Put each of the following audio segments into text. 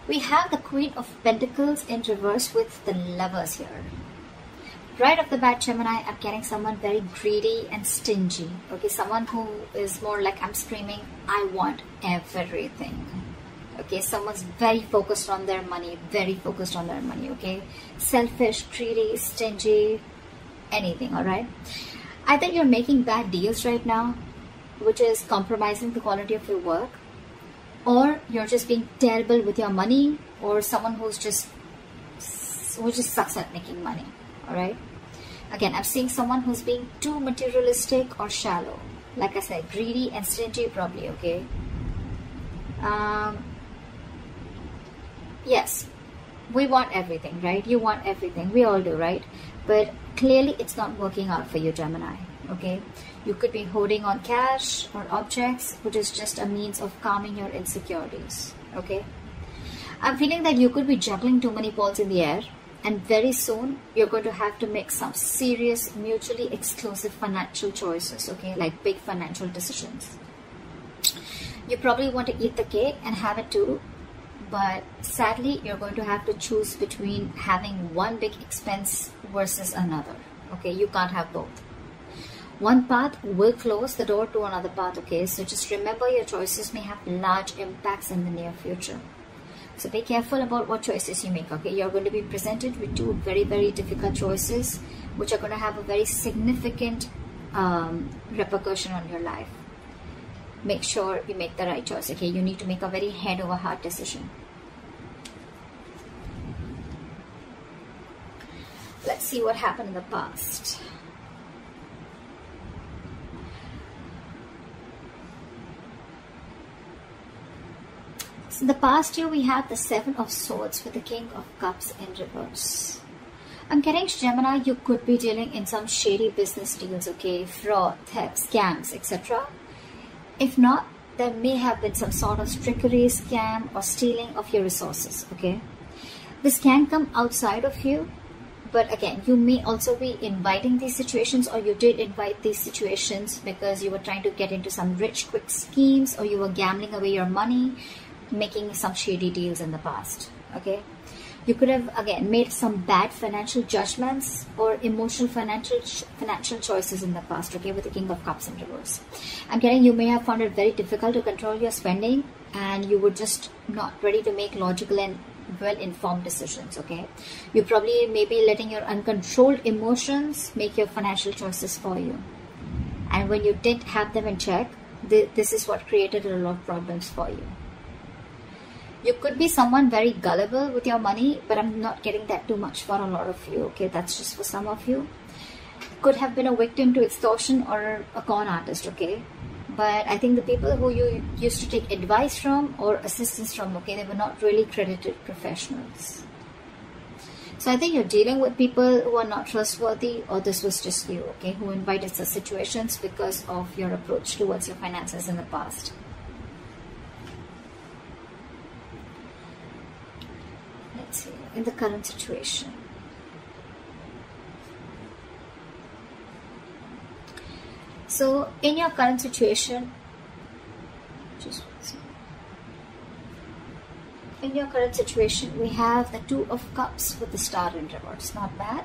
We have the Queen of Pentacles in reverse with the Lovers here. Right off the bat, Gemini, I'm getting someone very greedy and stingy. Okay, someone who is more like, I'm screaming, I want everything. Okay, someone's very focused on their money, okay? Selfish, greedy, stingy, anything, all right? Either you're making bad deals right now, which is compromising the quality of your work, or you're just being terrible with your money, or someone who just sucks at making money. All right. Again, I'm seeing someone who's being too materialistic or shallow. Like I said, greedy and stingy probably, okay? Yes, we want everything, right? You want everything. We all do, right? But clearly it's not working out for you, Gemini, okay? You could be holding on cash or objects, which is just a means of calming your insecurities, okay? I'm feeling that you could be juggling too many balls in the air. And very soon, you're going to have to make some serious, mutually exclusive financial choices, okay? Like big financial decisions. You probably want to eat the cake and have it too. But sadly, you're going to have to choose between having one big expense versus another, okay? You can't have both. One path will close the door to another path, okay? So just remember, your choices may have large impacts in the near future. So be careful about what choices you make, okay? You're going to be presented with two very, very difficult choices, which are going to have a very significant repercussion on your life. Make sure you make the right choice, okay? You need to make a very head over heart decision. Let's see what happened in the past. In the past year, we had the Seven of Swords with the King of Cups in reverse. I'm getting, Gemini, you could be dealing in some shady business deals, okay? Fraud, theft, scams, etc. If not, there may have been some sort of trickery, scam, or stealing of your resources, okay? This can come outside of you, but again, you may also be inviting these situations, or you did invite these situations because you were trying to get into some rich, quick schemes, or you were gambling away your money, making some shady deals in the past, okay? You could have, again, made some bad financial judgments or emotional financial choices in the past, okay, with the King of Cups in reverse. I'm getting, you may have found it very difficult to control your spending, and you were just not ready to make logical and well-informed decisions, okay? You probably may be letting your uncontrolled emotions make your financial choices for you. And when you didn't have them in check, this is what created a lot of problems for you. You could be someone very gullible with your money, but I'm not getting that too much for a lot of you, okay? That's just for some of you. Could have been a victim to extortion or a con artist, okay? But I think the people who you used to take advice from or assistance from, okay, they were not really credited professionals. So I think you're dealing with people who are not trustworthy, or this was just you, okay, who invited such situations because of your approach towards your finances in the past. Let's see, in the current situation. So in your current situation, we have the Two of Cups with the Star in reverse. Not bad.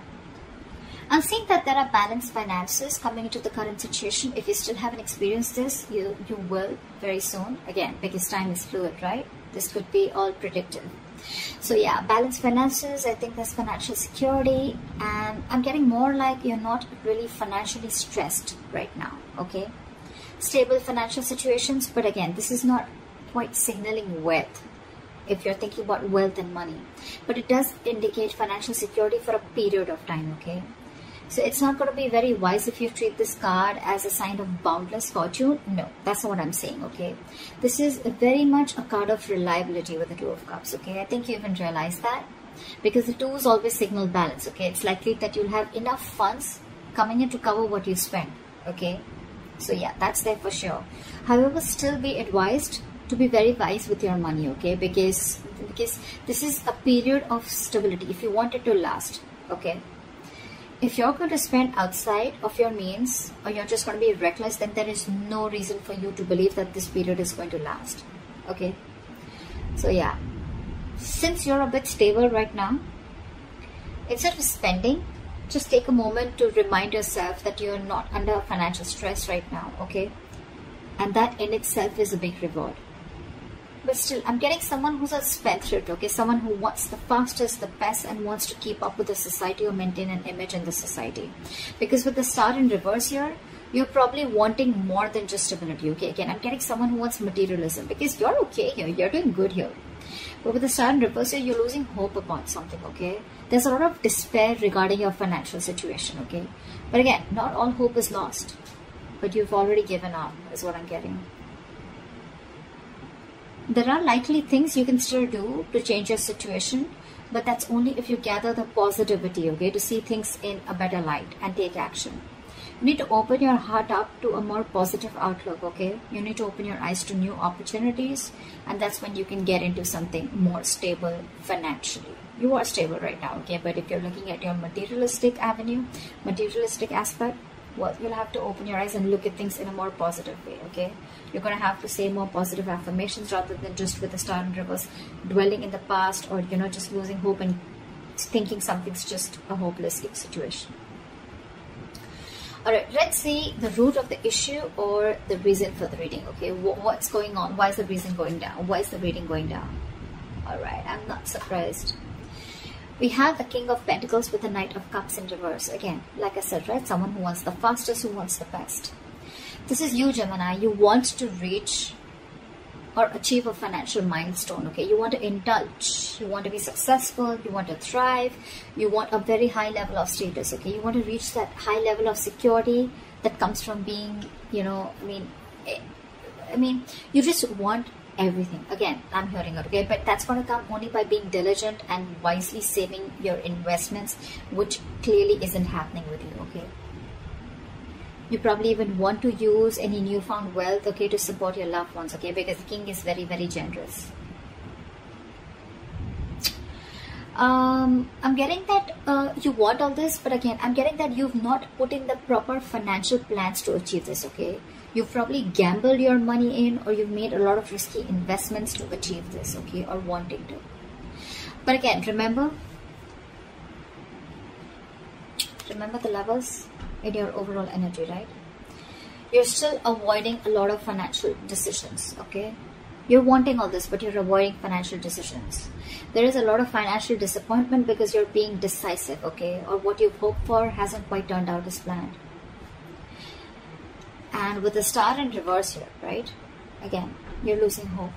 I'm seeing that there are balanced finances coming into the current situation. If you still haven't experienced this, you will very soon. Again, because time is fluid, right? This could be all predictive. So yeah, balanced finances, I think there's financial security, and I'm getting more like you're not really financially stressed right now, okay? Stable financial situations, but again, this is not quite signaling wealth if you're thinking about wealth and money, but it does indicate financial security for a period of time, okay? So it's not going to be very wise if you treat this card as a sign of boundless fortune. No, that's not what I'm saying, okay? This is very much a card of reliability with the Two of Cups, okay? I think you even realize that, because the twos always signal balance, okay? It's likely that you'll have enough funds coming in to cover what you spend, okay? So yeah, that's there for sure. However, still be advised to be very wise with your money, okay? Because this is a period of stability if you want it to last, okay? If you're going to spend outside of your means, or you're just going to be reckless, then there is no reason for you to believe that this period is going to last, okay? So yeah, since you're a bit stable right now, instead of spending, just take a moment to remind yourself that you're not under financial stress right now, okay? And that in itself is a big reward. But still, I'm getting someone who's a spendthrift, okay? Someone who wants the fastest, the best, and wants to keep up with the society or maintain an image in the society. Because with the star in reverse here, you're probably wanting more than just stability, okay? Again, I'm getting someone who wants materialism, because you're okay here, you're doing good here. But with the star in reverse here, you're losing hope about something, okay? There's a lot of despair regarding your financial situation, okay? But again, not all hope is lost. But you've already given up, is what I'm getting. There are likely things you can still do to change your situation, but that's only if you gather the positivity, okay, to see things in a better light and take action. You need to open your heart up to a more positive outlook, okay? You need to open your eyes to new opportunities, and that's when you can get into something more stable financially. You are stable right now, okay? But if you're looking at your materialistic avenue, materialistic aspect, well, you'll have to open your eyes and look at things in a more positive way, okay? You're going to have to say more positive affirmations rather than just with the star in reverse, dwelling in the past, or, you know, just losing hope and thinking something's just a hopeless situation. Alright, let's see the root of the issue or the reason for the reading, okay? What's going on? Why is the reason going down? Why is the reading going down? Alright, I'm not surprised. We have the King of Pentacles with the Knight of Cups in reverse. Again, like I said, right? Someone who wants the fastest, who wants the best. This is you, Gemini. You want to reach or achieve a financial milestone, okay? You want to indulge. You want to be successful. You want to thrive. You want a very high level of status, okay? You want to reach that high level of security that comes from being, you know, I mean, you just want everything. Again, I'm hearing it, okay? But that's going to come only by being diligent and wisely saving your investments, which clearly isn't happening with you, okay? You probably even want to use any newfound wealth, okay, to support your loved ones, okay? Because the king is very, very generous. I'm getting that you want all this, but again, I'm getting that you've not put in the proper financial plans to achieve this, okay? You've probably gambled your money in, or you've made a lot of risky investments to achieve this, okay, or wanting to. But again, remember the levels in your overall energy, right? You're still avoiding a lot of financial decisions, okay? You're wanting all this, but you're avoiding financial decisions. There is a lot of financial disappointment because you're being decisive, okay? Or what you've hoped for hasn't quite turned out as planned. And with the star in reverse here, right? Again, you're losing hope.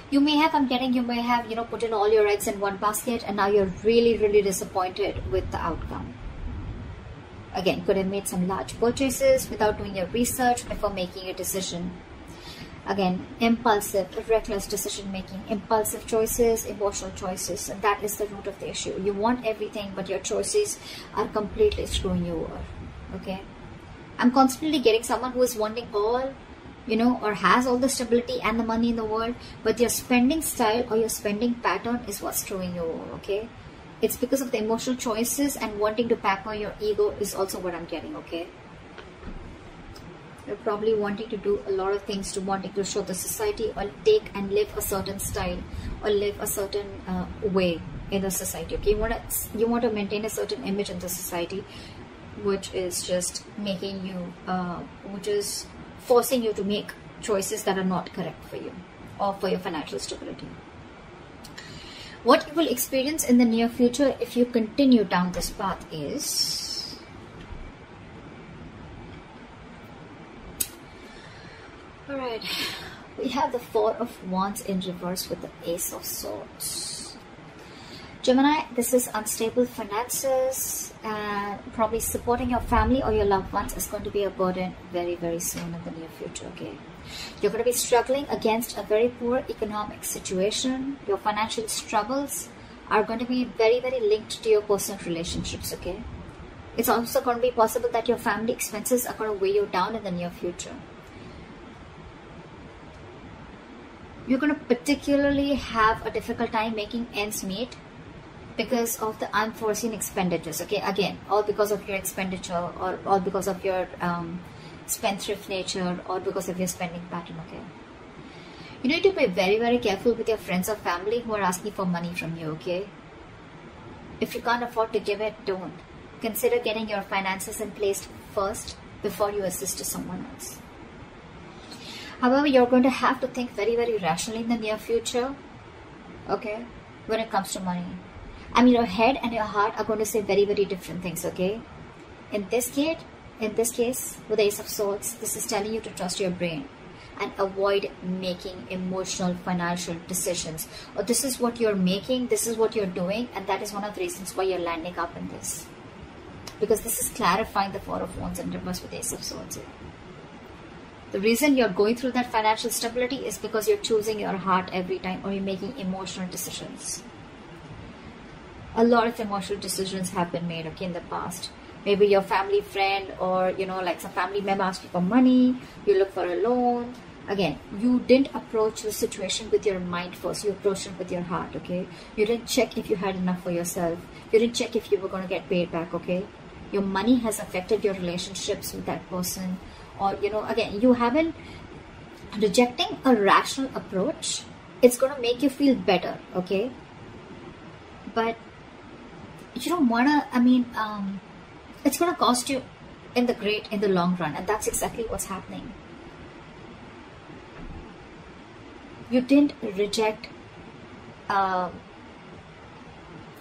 You may have, you may have, you know, put in all your eggs in one basket, and now you're really, really disappointed with the outcome. Again, could have made some large purchases without doing your research before making a decision. Again, impulsive, reckless decision making, impulsive choices, emotional choices, and that is the root of the issue. You want everything, but your choices are completely screwing you over, okay? I'm constantly getting someone who is wanting all, you know, or has all the stability and the money in the world, but your spending style or your spending pattern is what's screwing you over, okay? It's because of the emotional choices and wanting to pamper your ego is also what I'm getting, okay? You're probably wanting to do a lot of things, to wanting to show the society or take and live a certain style or live a certain way in the society, okay? You want to maintain a certain image in the society, which is just making you, which is forcing you to make choices that are not correct for you or for your financial stability. What you will experience in the near future if you continue down this path is alright, we have the Four of Wands in reverse with the Ace of Swords. Gemini, this is unstable finances, and probably supporting your family or your loved ones is going to be a burden very, very soon in the near future, okay? You're going to be struggling against a very poor economic situation. Your financial struggles are going to be very, very linked to your personal relationships, okay? It's also going to be possible that your family expenses are going to weigh you down in the near future. You're going to particularly have a difficult time making ends meet because of the unforeseen expenditures, okay? Again, all because of your expenditure, or all because of your spendthrift nature, or because of your spending pattern, okay? You need to be very, very careful with your friends or family who are asking for money from you, okay? If you can't afford to give it, don't. Consider getting your finances in place first before you assist to someone else. However, you're going to have to think very, very rationally in the near future, okay, when it comes to money. I mean, your head and your heart are going to say very, very different things, okay? In this case, with the Ace of Swords, this is telling you to trust your brain and avoid making emotional financial decisions. Or this is what you're making, this is what you're doing, and that is one of the reasons why you're landing up in this. Because this is clarifying the Four of Wands in reverse with the Ace of Swords here. The reason you're going through that financial stability is because you're choosing your heart every time, or you're making emotional decisions. A lot of emotional decisions have been made, okay, in the past. Maybe your family friend, or, you know, like some family member asks you for money, you look for a loan. Again, you didn't approach the situation with your mind first, you approached it with your heart, okay? You didn't check if you had enough for yourself. You didn't check if you were going to get paid back, okay? Your money has affected your relationships with that person. Or, you know, again, you haven't, rejecting a rational approach, it's going to make you feel better, okay? But you don't want to, I mean, it's going to cost you in the long run. And that's exactly what's happening. You didn't reject,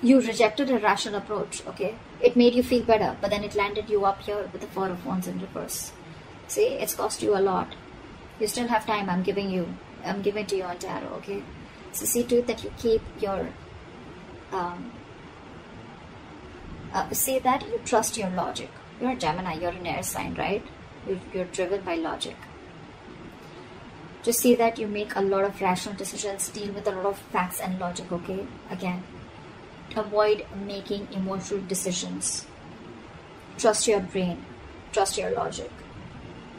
you rejected a rational approach, okay? It made you feel better, but then it landed you up here with the Four of Wands in reverse. See, it's cost you a lot. You still have time. I'm giving to you on tarot, okay? So see to it that you keep your, say that you trust your logic. You're a Gemini, you're an air sign, right? You're driven by logic. Just see that you make a lot of rational decisions, deal with a lot of facts and logic, okay? Again, avoid making emotional decisions. Trust your brain, trust your logic.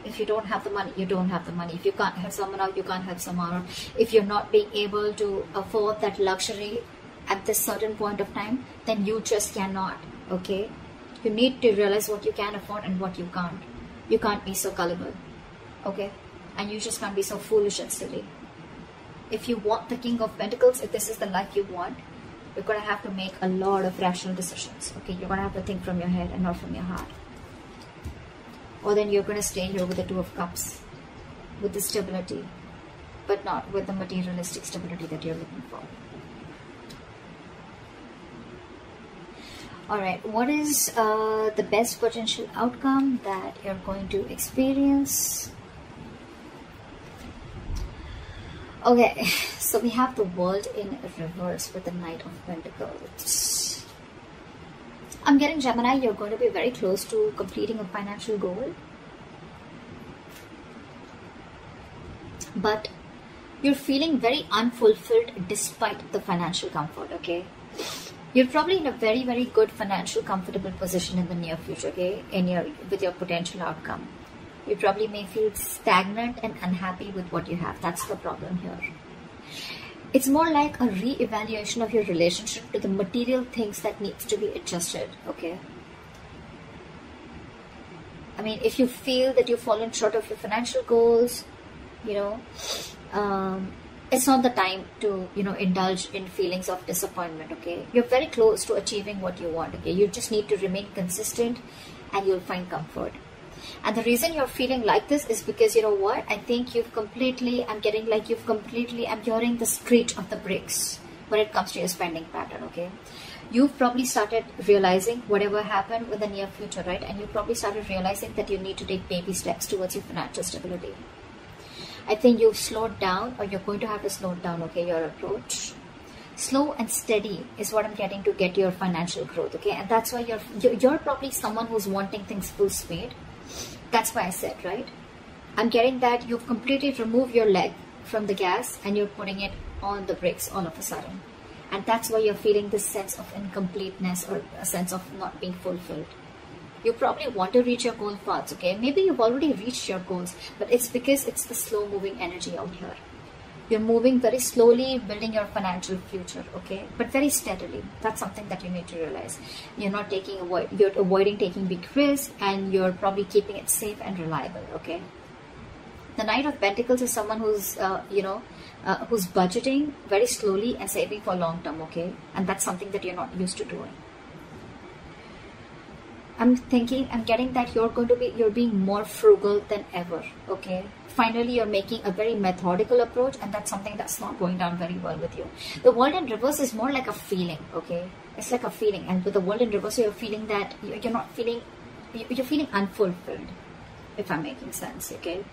If you don't have the money, you don't have the money. If you can't help someone out, you can't help someone out. If you're not being able to afford that luxury at this certain point of time, then you just cannot, okay? You need to realize what you can afford and what you can't. You can't be so gullible, okay? And you just can't be so foolish and silly. If you want the King of Pentacles, if this is the life you want, you're going to have to make a lot of rational decisions, okay? You're going to have to think from your head and not from your heart. Or then you're going to stay here with the Two of Cups, with the stability, but not with the materialistic stability that you're looking for. Alright, what is the best potential outcome that you're going to experience? Okay, so we have the World in reverse with the Knight of Pentacles. I'm getting, Gemini, you're going to be very close to completing a financial goal. But you're feeling very unfulfilled despite the financial comfort, okay? You're probably in a very, very good financial, comfortable position in the near future, okay? With your potential outcome. You probably may feel stagnant and unhappy with what you have. That's the problem here. It's more like a re-evaluation of your relationship to the material things that needs to be adjusted, okay? I mean, if you feel that you've fallen short of your financial goals, you know, it's not the time to, you know, indulge in feelings of disappointment, okay? You're very close to achieving what you want, okay? You just need to remain consistent and you'll find comfort. And the reason you're feeling like this is because, you know what, I think you've completely, I'm hearing the screech of the brakes when it comes to your spending pattern, okay? You've probably started realizing whatever happened in the near future, right? And you probably started realizing that you need to take baby steps towards your financial stability. I think you've slowed down, or you're going to have to slow down, okay, your approach. Slow and steady is what I'm getting to get your financial growth, okay? And that's why you're probably someone who's wanting things full speed. That's why I said, right? I'm getting that you've completely removed your leg from the gas and you're putting it on the brakes all of a sudden. And that's why you're feeling this sense of incompleteness or a sense of not being fulfilled. You probably want to reach your goal paths, okay? Maybe you've already reached your goals, but it's because it's the slow moving energy out here. You're moving very slowly, building your financial future, okay? But very steadily. That's something that you need to realize. You're avoiding taking big risks, and you're probably keeping it safe and reliable, okay? The Knight of Pentacles is someone who's, who's budgeting very slowly and saving for long term, okay? And that's something that you're not used to doing. I'm getting that you're being more frugal than ever, okay? Finally, you're making a very methodical approach, and that's something that's not going down very well with you. The World in Reverse is more like a feeling, okay? It's like a feeling, and with the World in Reverse, you're feeling that you're feeling unfulfilled, if I'm making sense, okay?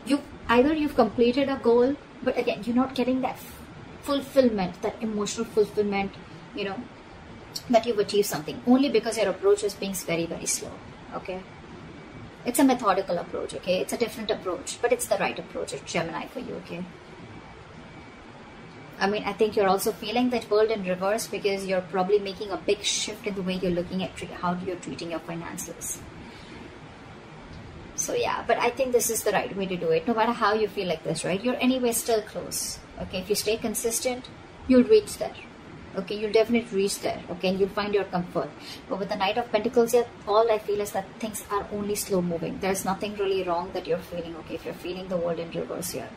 You've completed a goal, but again, you're not getting that fulfillment, that emotional fulfillment, you know, that you've achieved something, only because your approach is being very, very slow, okay? It's a methodical approach, okay? It's a different approach, but it's the right approach. It's Gemini for you, okay? I mean, I think you're also feeling that World in Reverse because you're probably making a big shift in the way you're looking at how you're treating your finances. So yeah, but I think this is the right way to do it. No matter how you feel like this, right? You're anyway still close, okay? If you stay consistent, you'll reach there. Okay, you'll definitely reach there, okay, and you'll find your comfort. But with the Knight of Pentacles here, all I feel is that things are only slow moving. There's nothing really wrong that you're feeling, okay, if you're feeling the World in Reverse here.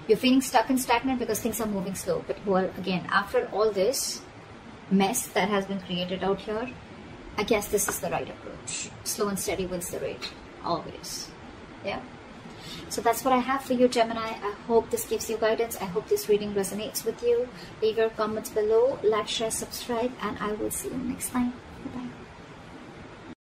You're feeling stuck and stagnant because things are moving slow. But well, again, after all this mess that has been created out here, I guess this is the right approach. Slow and steady wins the race, always. Yeah. So that's what I have for you, Gemini. I hope this gives you guidance. I hope this reading resonates with you. Leave your comments below, like, share, subscribe, and I will see you next time.